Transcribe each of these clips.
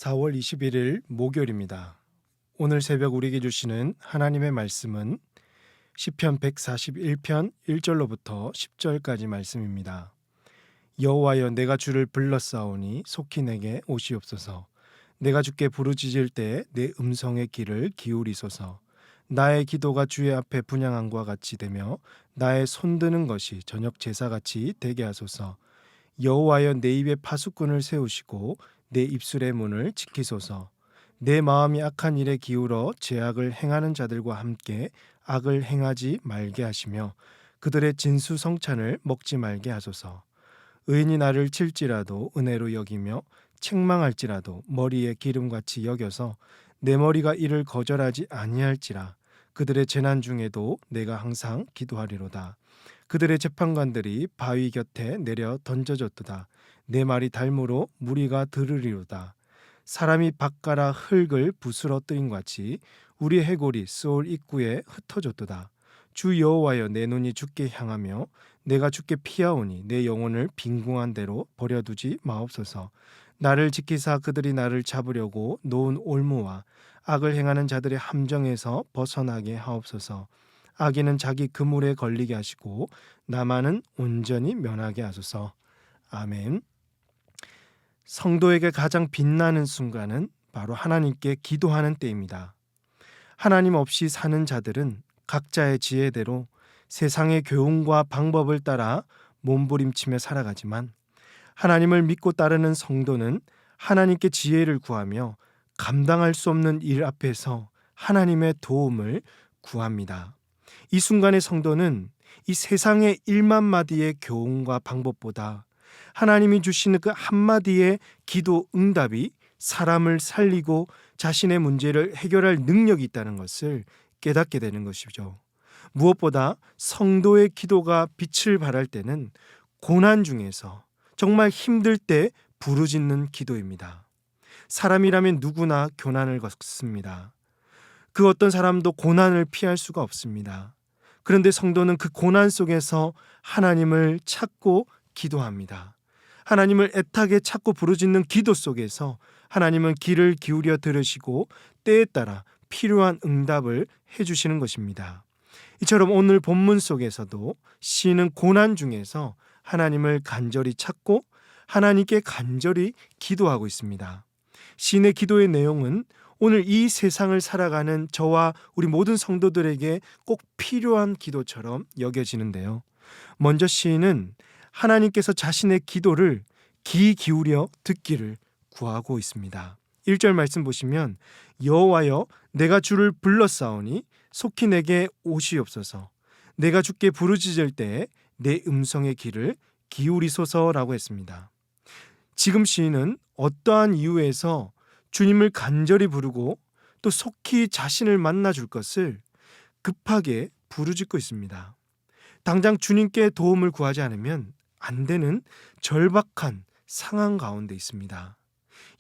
4월 21일 목요일입니다. 오늘 새벽 우리에게 주시는 하나님의 말씀은 시편 141편 1절로부터 10절까지 말씀입니다. 여호와여, 내가 주를 불렀사오니 속히 내게 오시옵소서. 내가 주께 부르짖을 때 내 음성의 귀를 기울이소서. 나의 기도가 주의 앞에 분향함과 같이 되며 나의 손드는 것이 저녁 제사같이 되게 하소서. 여호와여, 내 입에 파수꾼을 세우시고 내 입술의 문을 지키소서. 내 마음이 악한 일에 기울어 죄악을 행하는 자들과 함께 악을 행하지 말게 하시며 그들의 진수성찬을 먹지 말게 하소서. 의인이 나를 칠지라도 은혜로 여기며 책망할지라도 머리에 기름같이 여겨서 내 머리가 이를 거절하지 아니할지라. 그들의 재난 중에도 내가 항상 기도하리로다. 그들의 재판관들이 바위 곁에 내려 던져졌도다. 내 말이 달무로 무리가 들으리로다. 사람이 밭가라 흙을 부스러뜨린 같이 우리 해골이 스올 입구에 흩어졌도다. 주 여호와여, 내 눈이 주께 향하며 내가 주께 피하오니 내 영혼을 빈궁한 대로 버려두지 마옵소서. 나를 지키사 그들이 나를 잡으려고 놓은 올무와 악을 행하는 자들의 함정에서 벗어나게 하옵소서. 악인은 자기 그물에 걸리게 하시고 나만은 온전히 면하게 하소서. 아멘. 성도에게 가장 빛나는 순간은 바로 하나님께 기도하는 때입니다. 하나님 없이 사는 자들은 각자의 지혜대로 세상의 교훈과 방법을 따라 몸부림치며 살아가지만 하나님을 믿고 따르는 성도는 하나님께 지혜를 구하며 감당할 수 없는 일 앞에서 하나님의 도움을 구합니다. 이 순간의 성도는 이 세상의 1만 마디의 교훈과 방법보다 하나님이 주시는 그 한마디의 기도 응답이 사람을 살리고 자신의 문제를 해결할 능력이 있다는 것을 깨닫게 되는 것이죠. 무엇보다 성도의 기도가 빛을 발할 때는 고난 중에서 정말 힘들 때 부르짖는 기도입니다. 사람이라면 누구나 고난을 겪습니다. 그 어떤 사람도 고난을 피할 수가 없습니다. 그런데 성도는 그 고난 속에서 하나님을 찾고 기도합니다. 하나님을 애타게 찾고 부르짖는 기도 속에서 하나님은 귀를 기울여 들으시고 때에 따라 필요한 응답을 해주시는 것입니다. 이처럼 오늘 본문 속에서도 시인은 고난 중에서 하나님을 간절히 찾고 하나님께 간절히 기도하고 있습니다. 시인의 기도의 내용은 오늘 이 세상을 살아가는 저와 우리 모든 성도들에게 꼭 필요한 기도처럼 여겨지는데요. 먼저 시인은 하나님께서 자신의 기도를 귀 기울여 듣기를 구하고 있습니다. 1절 말씀 보시면 여호와여, 내가 주를 불렀사오니 속히 내게 오시옵소서. 내가 주께 부르짖을 때에 내 음성의 귀를 기울이소서라고 했습니다. 지금 시인은 어떠한 이유에서 주님을 간절히 부르고 또 속히 자신을 만나 줄 것을 급하게 부르짖고 있습니다. 당장 주님께 도움을 구하지 않으면 안 되는 절박한 상황 가운데 있습니다.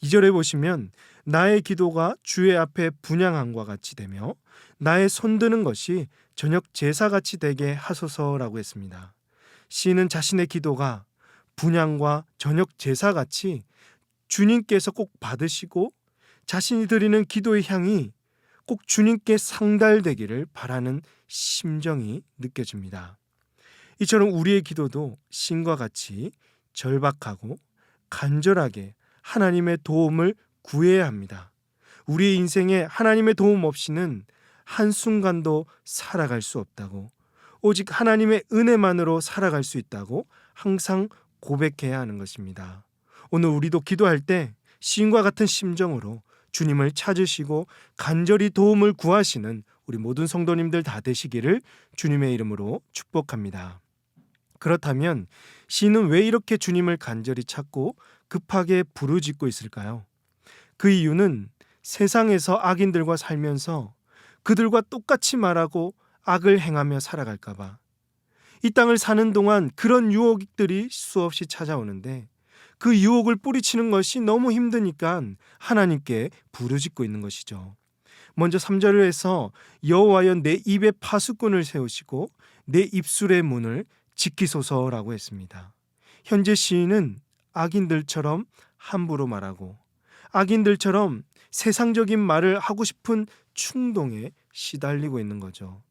2절에 보시면 나의 기도가 주의 앞에 분향함과 같이 되며 나의 손드는 것이 저녁 제사같이 되게 하소서라고 했습니다. 시인은 자신의 기도가 분향과 저녁 제사같이 주님께서 꼭 받으시고 자신이 드리는 기도의 향이 꼭 주님께 상달되기를 바라는 심정이 느껴집니다. 이처럼 우리의 기도도 시인과 같이 절박하고 간절하게 하나님의 도움을 구해야 합니다. 우리의 인생에 하나님의 도움 없이는 한순간도 살아갈 수 없다고, 오직 하나님의 은혜만으로 살아갈 수 있다고 항상 고백해야 하는 것입니다. 오늘 우리도 기도할 때 시인과 같은 심정으로 주님을 찾으시고 간절히 도움을 구하시는 우리 모든 성도님들 다 되시기를 주님의 이름으로 축복합니다. 그렇다면 시인은 왜 이렇게 주님을 간절히 찾고 급하게 부르짖고 있을까요? 그 이유는 세상에서 악인들과 살면서 그들과 똑같이 말하고 악을 행하며 살아갈까 봐. 이 땅을 사는 동안 그런 유혹들이 수없이 찾아오는데 그 유혹을 뿌리치는 것이 너무 힘드니까 하나님께 부르짖고 있는 것이죠. 먼저 3절에서 여호와여, 내 입에 파수꾼을 세우시고 내 입술의 문을 지키소서라고 했습니다. 현재 시인은 악인들처럼 함부로 말하고 악인들처럼 세상적인 말을 하고 싶은 충동에 시달리고 있는 거죠.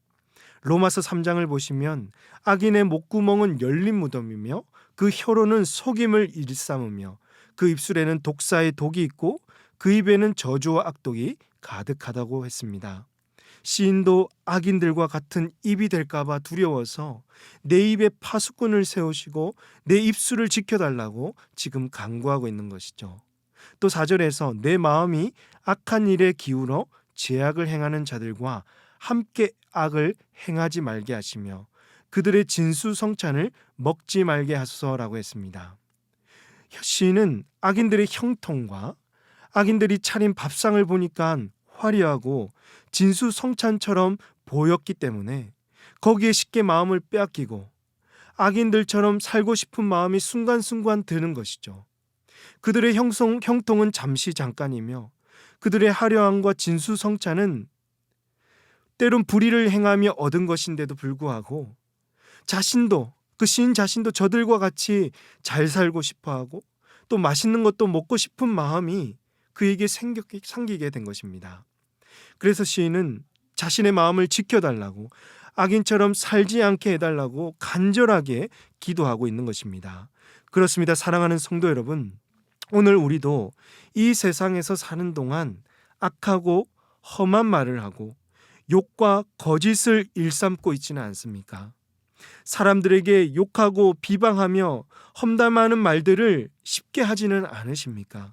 로마서 3장을 보시면 악인의 목구멍은 열린 무덤이며 그 혀로는 속임을 일삼으며 그 입술에는 독사의 독이 있고 그 입에는 저주와 악독이 가득하다고 했습니다. 시인도 악인들과 같은 입이 될까봐 두려워서 내 입에 파수꾼을 세우시고 내 입술을 지켜달라고 지금 간구하고 있는 것이죠. 또 4절에서 내 마음이 악한 일에 기울어 죄악을 행하는 자들과 함께 악을 행하지 말게 하시며 그들의 진수성찬을 먹지 말게 하소서라고 했습니다. 시인은 악인들의 형통과 악인들이 차린 밥상을 보니까 화려하고 진수성찬처럼 보였기 때문에 거기에 쉽게 마음을 빼앗기고 악인들처럼 살고 싶은 마음이 순간순간 드는 것이죠. 그들의 형통은 잠시 잠깐이며 그들의 화려함과 진수성찬은 때론 불의를 행하며 얻은 것인데도 불구하고 그 시인 자신도 저들과 같이 잘 살고 싶어하고 또 맛있는 것도 먹고 싶은 마음이 그에게 생기게 된 것입니다. 그래서 시인은 자신의 마음을 지켜달라고 악인처럼 살지 않게 해달라고 간절하게 기도하고 있는 것입니다. 그렇습니다. 사랑하는 성도 여러분, 오늘 우리도 이 세상에서 사는 동안 악하고 험한 말을 하고 욕과 거짓을 일삼고 있지는 않습니까? 사람들에게 욕하고 비방하며 험담하는 말들을 쉽게 하지는 않으십니까?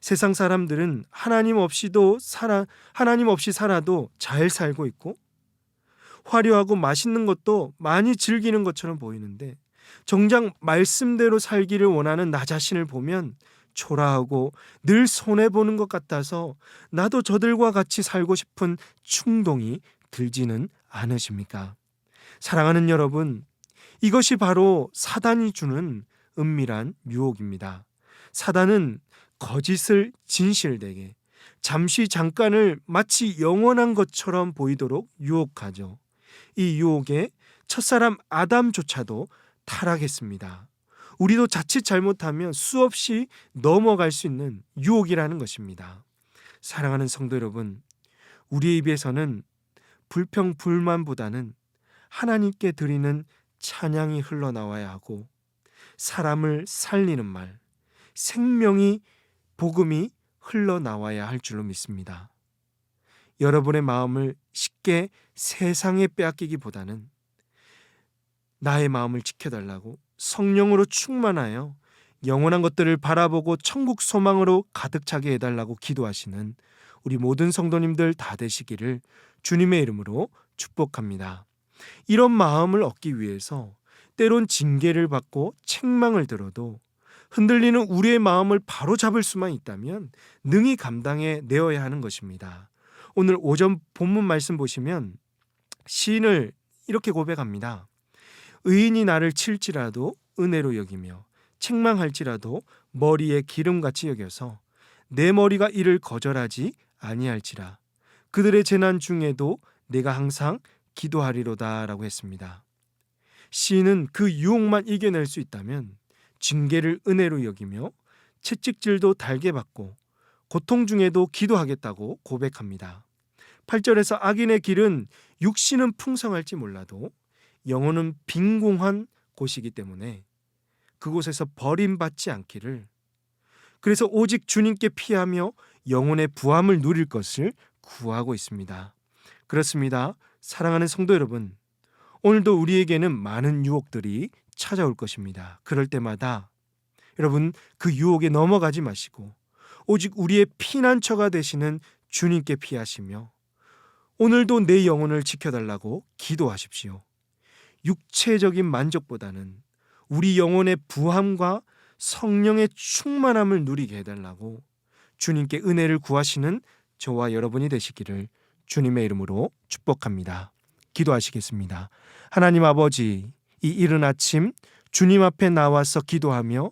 세상 사람들은 하나님 없이 살아도 잘 살고 있고 화려하고 맛있는 것도 많이 즐기는 것처럼 보이는데 정작 말씀대로 살기를 원하는 나 자신을 보면 초라하고 늘 손해보는 것 같아서 나도 저들과 같이 살고 싶은 충동이 들지는 않으십니까? 사랑하는 여러분, 이것이 바로 사단이 주는 은밀한 유혹입니다. 사단은 거짓을 진실되게 잠시 잠깐을 마치 영원한 것처럼 보이도록 유혹하죠. 이 유혹에 첫사람 아담조차도 타락했습니다. 우리도 자칫 잘못하면 수없이 넘어갈 수 있는 유혹이라는 것입니다. 사랑하는 성도 여러분, 우리의 입에서는 불평 불만보다는 하나님께 드리는 찬양이 흘러나와야 하고 사람을 살리는 말, 복음이 흘러나와야 할 줄로 믿습니다. 여러분의 마음을 쉽게 세상에 빼앗기기보다는 나의 마음을 지켜달라고 성령으로 충만하여 영원한 것들을 바라보고 천국 소망으로 가득 차게 해달라고 기도하시는 우리 모든 성도님들 다 되시기를 주님의 이름으로 축복합니다. 이런 마음을 얻기 위해서 때론 징계를 받고 책망을 들어도 흔들리는 우리의 마음을 바로잡을 수만 있다면 능히 감당해 내어야 하는 것입니다. 오늘 오전 본문 말씀 보시면 시인을 이렇게 고백합니다. 의인이 나를 칠지라도 은혜로 여기며 책망할지라도 머리에 기름같이 여겨서 내 머리가 이를 거절하지 아니할지라. 그들의 재난 중에도 내가 항상 기도하리로다 라고 했습니다. 시인은 그 유혹만 이겨낼 수 있다면 징계를 은혜로 여기며 채찍질도 달게 받고 고통 중에도 기도하겠다고 고백합니다. 8절에서 악인의 길은 육신은 풍성할지 몰라도 영혼은 빈공한 곳이기 때문에 그곳에서 버림받지 않기를, 그래서 오직 주님께 피하며 영혼의 부함을 누릴 것을 구하고 있습니다. 그렇습니다. 사랑하는 성도 여러분, 오늘도 우리에게는 많은 유혹들이 찾아올 것입니다. 그럴 때마다 여러분 그 유혹에 넘어가지 마시고 오직 우리의 피난처가 되시는 주님께 피하시며 오늘도 내 영혼을 지켜달라고 기도하십시오. 육체적인 만족보다는 우리 영혼의 부함과 성령의 충만함을 누리게 해달라고 주님께 은혜를 구하시는 저와 여러분이 되시기를 주님의 이름으로 축복합니다. 기도하시겠습니다. 하나님 아버지, 이 이른 아침 주님 앞에 나와서 기도하며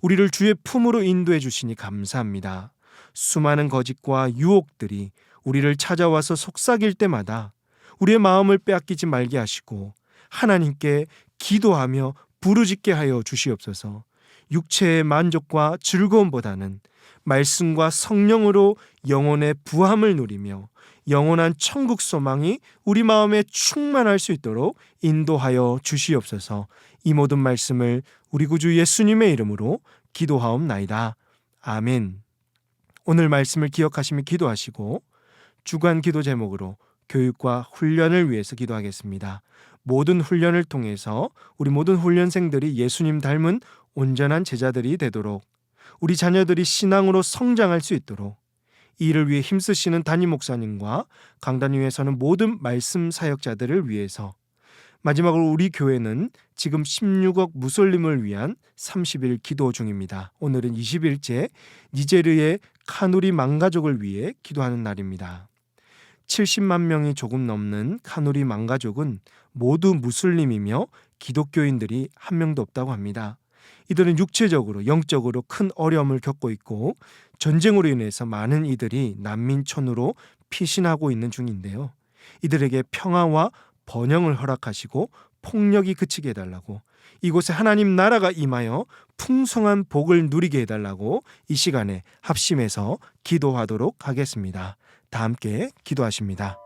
우리를 주의 품으로 인도해 주시니 감사합니다. 수많은 거짓과 유혹들이 우리를 찾아와서 속삭일 때마다 우리의 마음을 빼앗기지 말게 하시고 하나님께 기도하며 부르짖게 하여 주시옵소서. 육체의 만족과 즐거움보다는 말씀과 성령으로 영혼의 부함을 누리며 영원한 천국 소망이 우리 마음에 충만할 수 있도록 인도하여 주시옵소서. 이 모든 말씀을 우리 구주 예수님의 이름으로 기도하옵나이다. 아멘. 오늘 말씀을 기억하시며 기도하시고 주간 기도 제목으로 교육과 훈련을 위해서 기도하겠습니다. 모든 훈련을 통해서 우리 모든 훈련생들이 예수님 닮은 온전한 제자들이 되도록, 우리 자녀들이 신앙으로 성장할 수 있도록 이를 위해 힘쓰시는 담임 목사님과 강단 위에 서는 모든 말씀 사역자들을 위해서, 마지막으로 우리 교회는 지금 16억 무슬림을 위한 30일 기도 중입니다. 오늘은 20일째 니제르의 카누리 망가족을 위해 기도하는 날입니다. 70만 명이 조금 넘는 카누리 망가족은 모두 무슬림이며 기독교인들이 한 명도 없다고 합니다. 이들은 육체적으로, 영적으로 큰 어려움을 겪고 있고 전쟁으로 인해서 많은 이들이 난민촌으로 피신하고 있는 중인데요. 이들에게 평화와 번영을 허락하시고 폭력이 그치게 해달라고, 이곳에 하나님 나라가 임하여 풍성한 복을 누리게 해달라고 이 시간에 합심해서 기도하도록 하겠습니다. 다 함께 기도하십니다.